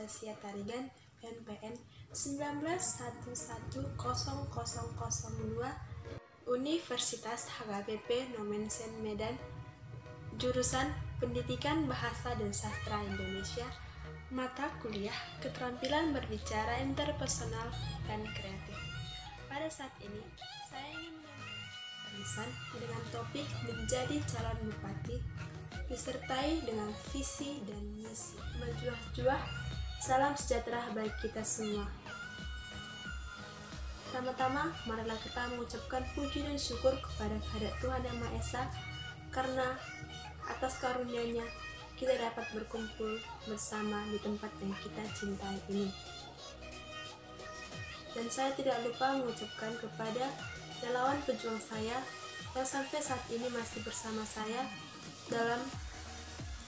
Anastasia Tarigan, NPM 19110002, Universitas HKBP Nomensen Medan, jurusan Pendidikan Bahasa dan Sastra Indonesia, mata kuliah Keterampilan Berbicara Interpersonal dan Kreatif. Pada saat ini, saya ingin tulisan dengan topik menjadi calon bupati, disertai dengan visi dan misi. Berjuah-juah, salam sejahtera bagi kita semua. Pertama-tama, marilah kita mengucapkan puji dan syukur kepada kehadirat Tuhan Yang Maha Esa, karena atas karunia-Nya kita dapat berkumpul bersama di tempat yang kita cintai ini. Dan saya tidak lupa mengucapkan kepada relawan pejuang saya yang sampai saat ini masih bersama saya dalam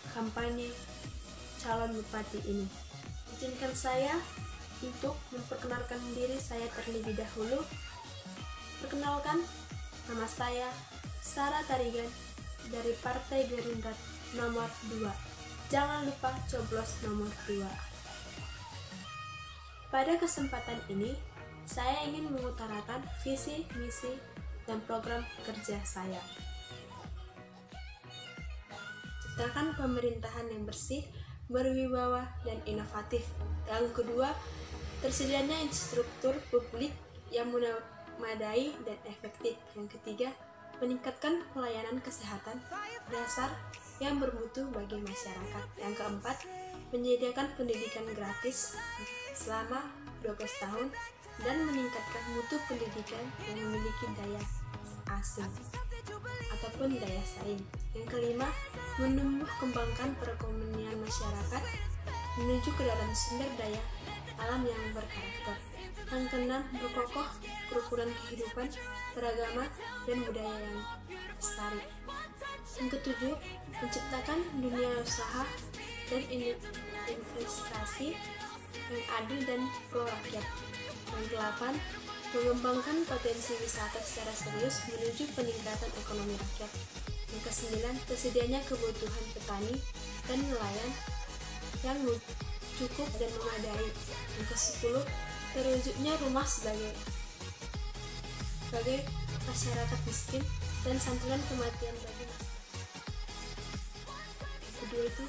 kampanye calon bupati ini. Izinkan saya untuk memperkenalkan diri saya terlebih dahulu. Perkenalkan, nama saya Sarah Tarigan dari Partai Gerindra nomor 2. Jangan lupa coblos nomor 2. Pada kesempatan ini, saya ingin mengutarakan visi, misi, dan program kerja saya. Ciptakan pemerintahan yang bersih, berwibawa, dan inovatif. Yang kedua, tersedianya infrastruktur publik yang memadai dan efektif. Yang ketiga, meningkatkan pelayanan kesehatan dasar yang bermutu bagi masyarakat. Yang keempat, menyediakan pendidikan gratis selama 12 tahun dan meningkatkan mutu pendidikan yang memiliki daya asing ataupun daya saing. Yang kelima, menumbuh kembangkan perekonomian masyarakat menuju ke dalam sumber daya alam yang berkarakter. Yang keenam, berkokoh kerukunan kehidupan, beragama, dan budaya yang lestari. Yang ketujuh, menciptakan dunia usaha dan investasi yang adil dan pro rakyat. Yang delapan, mengembangkan potensi wisata secara serius menuju peningkatan ekonomi rakyat. Yang kesembilan, tersedianya kebutuhan petani dan nelayan yang cukup dan memadai. Yang kesepuluh, terwujudnya rumah sebagai masyarakat miskin dan santunan kematian bagi masyarakat. Yang kedua itu,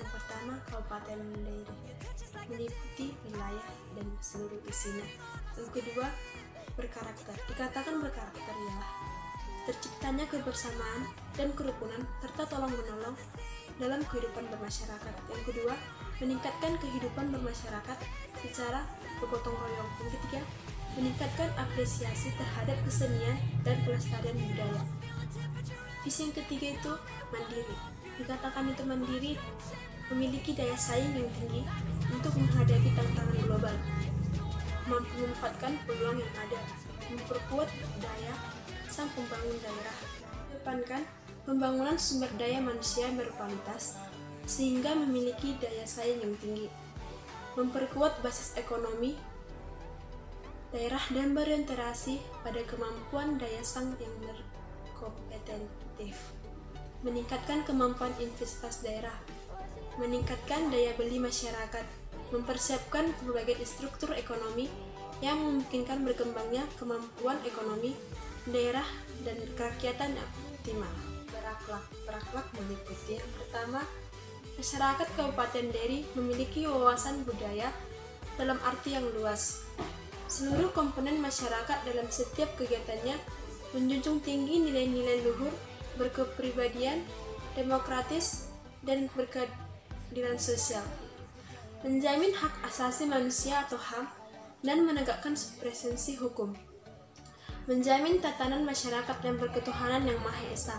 yang pertama, Kabupaten Dairi meliputi wilayah dan seluruh isinya. Yang kedua, berkarakter. Dikatakan berkarakter ialah terciptanya kebersamaan dan kerukunan serta tolong-menolong dalam kehidupan bermasyarakat. Yang kedua, meningkatkan kehidupan bermasyarakat secara bergotong royong. Yang ketiga, meningkatkan apresiasi terhadap kesenian dan pelestarian budaya. Visi yang ketiga itu mandiri. Dikatakan itu mandiri memiliki daya saing yang tinggi untuk menghadapi tantangan global, mampu memanfaatkan peluang yang ada, memperkuat daya sang pembangun daerah, mengedepankan pembangunan sumber daya manusia yang berkualitas sehingga memiliki daya saing yang tinggi, memperkuat basis ekonomi daerah dan berorientasi pada kemampuan daya sang yang berkompetentif, meningkatkan kemampuan investasi daerah, meningkatkan daya beli masyarakat, mempersiapkan berbagai struktur ekonomi yang memungkinkan berkembangnya kemampuan ekonomi daerah dan kerakyatan yang optimal. Berakhlak meliputi yang pertama, masyarakat Kabupaten Dairi memiliki wawasan budaya dalam arti yang luas. Seluruh komponen masyarakat dalam setiap kegiatannya menjunjung tinggi nilai-nilai luhur, berkepribadian, demokratis, dan berkeadilan sosial, menjamin hak asasi manusia atau HAM, dan menegakkan supremasi hukum, menjamin tatanan masyarakat yang berketuhanan yang Maha Esa,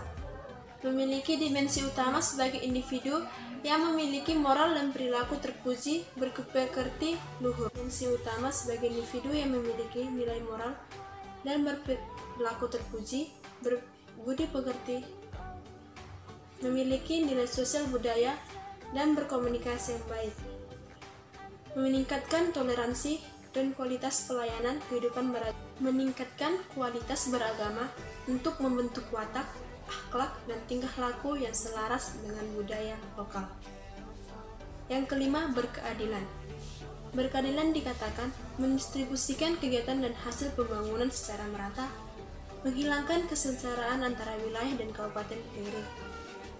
memiliki dimensi utama sebagai individu yang memiliki moral dan perilaku terpuji, berpekerti luhur. Dimensi utama sebagai individu yang memiliki nilai moral dan berperilaku terpuji, berbudi pekerti, memiliki nilai sosial budaya, dan berkomunikasi yang baik, meningkatkan toleransi dan kualitas pelayanan kehidupan beragama, meningkatkan kualitas beragama untuk membentuk watak, akhlak, dan tingkah laku yang selaras dengan budaya lokal. Yang kelima, berkeadilan. Berkeadilan dikatakan mendistribusikan kegiatan dan hasil pembangunan secara merata, menghilangkan kesetaraan antara wilayah dan kabupaten daerah,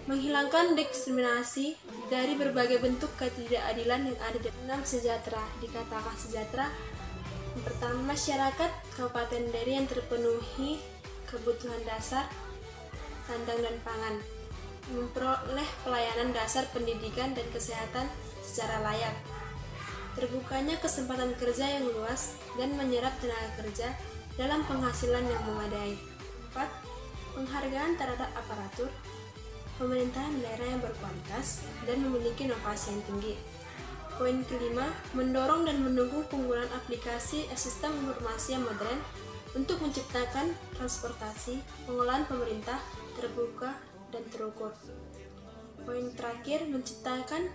menghilangkan diskriminasi dari berbagai bentuk ketidakadilan yang ada di dalam sejahtera. Dikatakan sejahtera, yang pertama, masyarakat kabupaten daerah yang terpenuhi kebutuhan dasar, sandang dan pangan, memperoleh pelayanan dasar pendidikan dan kesehatan secara layak, terbukanya kesempatan kerja yang luas dan menyerap tenaga kerja dalam penghasilan yang memadai. 4. Penghargaan terhadap aparatur pemerintahan daerah yang berkualitas dan memiliki inovasi yang tinggi. Poin kelima, mendorong dan mendukung penggunaan aplikasi sistem informasi yang modern untuk menciptakan transportasi pengolahan pemerintah terbuka dan terukur. Poin terakhir, menciptakan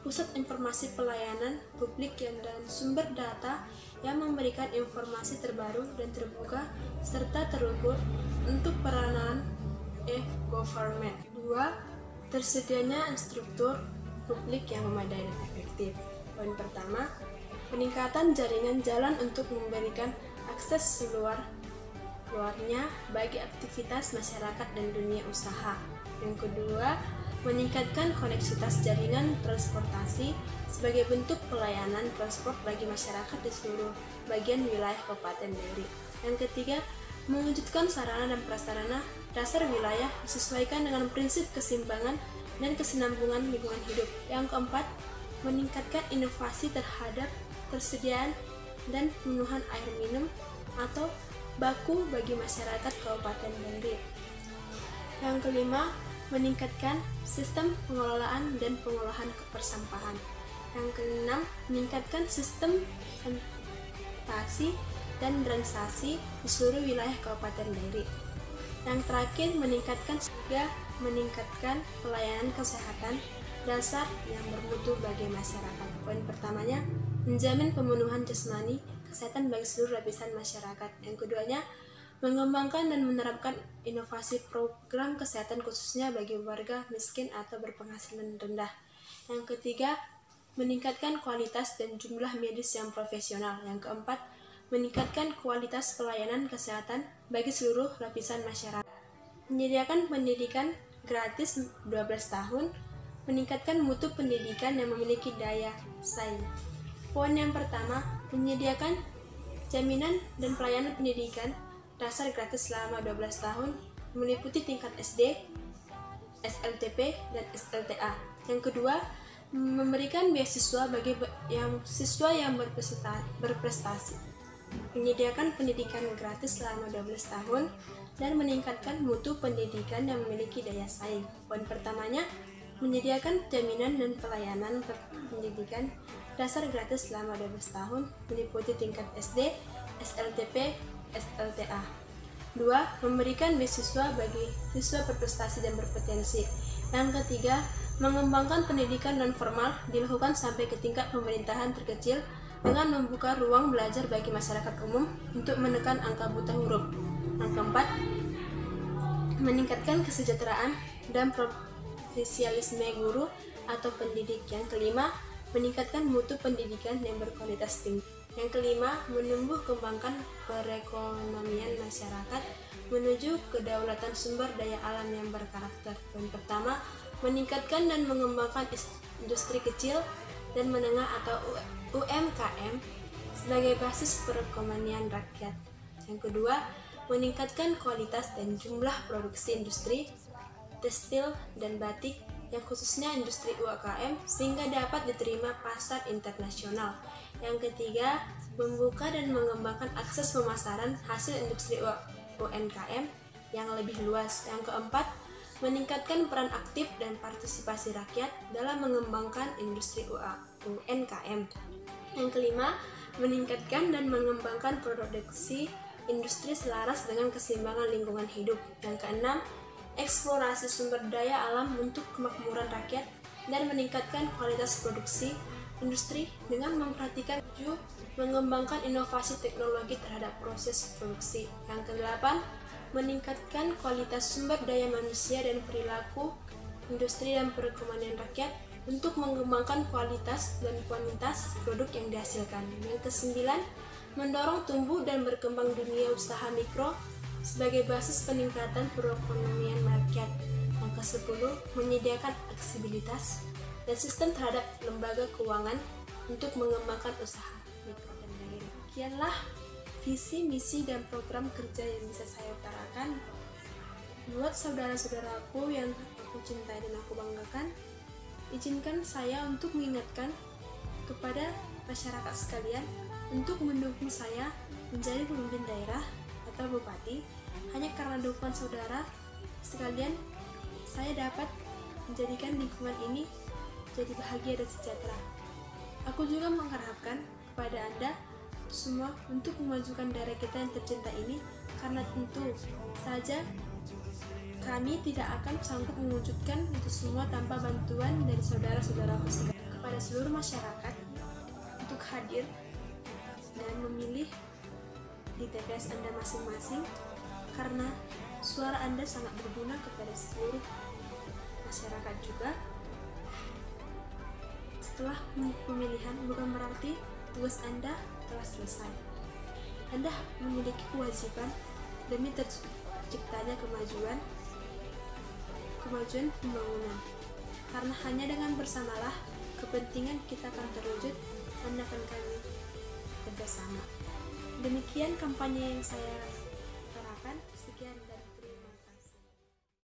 pusat informasi pelayanan publik yang dan sumber data yang memberikan informasi terbaru dan terbuka serta terukur untuk peranan e-government. 2. Tersedianya struktur publik yang memadai dan efektif. Poin pertama, peningkatan jaringan jalan untuk memberikan akses seluar-luarnya bagi aktivitas masyarakat dan dunia usaha. Yang kedua, meningkatkan koneksitas jaringan transportasi sebagai bentuk pelayanan transport bagi masyarakat di seluruh bagian wilayah Kabupaten Dairi. Yang ketiga, mewujudkan sarana dan prasarana dasar wilayah disesuaikan dengan prinsip keseimbangan dan kesinambungan lingkungan hidup. Yang keempat, meningkatkan inovasi terhadap tersediaan dan pemenuhan air minum atau baku bagi masyarakat Kabupaten Dairi. Yang kelima, meningkatkan sistem pengelolaan dan pengolahan persampahan. Yang keenam, meningkatkan sistem sanitasi dan drainasi di seluruh wilayah Kabupaten Dairi. Yang terakhir, meningkatkan pelayanan kesehatan dasar yang bermutu bagi masyarakat. Poin pertamanya, menjamin pemenuhan jasmani kesehatan bagi seluruh lapisan masyarakat. Yang keduanya, mengembangkan dan menerapkan inovasi program kesehatan khususnya bagi warga miskin atau berpenghasilan rendah. Yang ketiga, meningkatkan kualitas dan jumlah medis yang profesional. Yang keempat, meningkatkan kualitas pelayanan kesehatan bagi seluruh lapisan masyarakat. Menyediakan pendidikan gratis 12 tahun, meningkatkan mutu pendidikan yang memiliki daya saing. Poin yang pertama, menyediakan jaminan dan pelayanan pendidikan dasar gratis selama 12 tahun, meliputi tingkat SD, SLTP, dan SLTA. Yang kedua, memberikan beasiswa bagi siswa yang berprestasi, menyediakan pendidikan gratis selama 12 tahun, dan meningkatkan mutu pendidikan yang memiliki daya saing. Poin pertamanya, menyediakan jaminan dan pelayanan pendidikan dasar gratis selama 12 tahun, meliputi tingkat SD, SLTP, SLTA. 2. Memberikan beasiswa bagi siswa berprestasi dan berpotensi. Yang ketiga, mengembangkan pendidikan non-formal dilakukan sampai ke tingkat pemerintahan terkecil dengan membuka ruang belajar bagi masyarakat umum untuk menekan angka buta huruf. Yang keempat, meningkatkan kesejahteraan dan profesionalisme guru atau pendidik. Yang kelima, meningkatkan mutu pendidikan yang berkualitas tinggi. Yang kelima, menumbuh kembangkan perekonomian masyarakat menuju kedaulatan sumber daya alam yang berkarakter. Poin pertama, meningkatkan dan mengembangkan industri kecil dan menengah atau UMKM sebagai basis perekonomian rakyat. Yang kedua, meningkatkan kualitas dan jumlah produksi industri tekstil dan batik yang khususnya industri UMKM sehingga dapat diterima pasar internasional. Yang ketiga, membuka dan mengembangkan akses pemasaran hasil industri UMKM yang lebih luas. Yang keempat, meningkatkan peran aktif dan partisipasi rakyat dalam mengembangkan industri UMKM. Yang kelima, meningkatkan dan mengembangkan produksi industri selaras dengan keseimbangan lingkungan hidup. Yang keenam, eksplorasi sumber daya alam untuk kemakmuran rakyat dan meningkatkan kualitas produksi industri dengan memperhatikan mengembangkan inovasi teknologi terhadap proses produksi. Yang kedelapan, meningkatkan kualitas sumber daya manusia dan perilaku industri dan perekonomian rakyat untuk mengembangkan kualitas dan kuantitas produk yang dihasilkan. Yang kesembilan, mendorong tumbuh dan berkembang dunia usaha mikro sebagai basis peningkatan perekonomian rakyat. Yang kesepuluh, menyediakan aksesibilitas dan sistem terhadap lembaga keuangan untuk mengembangkan usaha mikro dan daerah. Demikianlah visi, misi, dan program kerja yang bisa saya utarakan buat saudara-saudaraku yang aku cintai dan aku banggakan. Izinkan saya untuk mengingatkan kepada masyarakat sekalian untuk mendukung saya menjadi pemimpin daerah atau bupati. Hanya karena dukungan saudara sekalian, saya dapat menjadikan lingkungan ini jadi bahagia dan sejahtera. Aku juga mengharapkan kepada Anda semua untuk memajukan daerah kita yang tercinta ini, karena tentu saja kami tidak akan sanggup mewujudkan itu semua tanpa bantuan dari saudara-saudaraku sekalian. Kepada seluruh masyarakat untuk hadir dan memilih di TPS Anda masing-masing, karena suara Anda sangat berguna kepada seluruh masyarakat juga. Setelah pemilihan bukan berarti tugas Anda telah selesai. Anda memiliki kewajiban demi terciptanya kemajuan pembangunan. Karena hanya dengan bersamalah kepentingan kita akan terwujud dan akan kami kerjasama. Demikian kampanye yang saya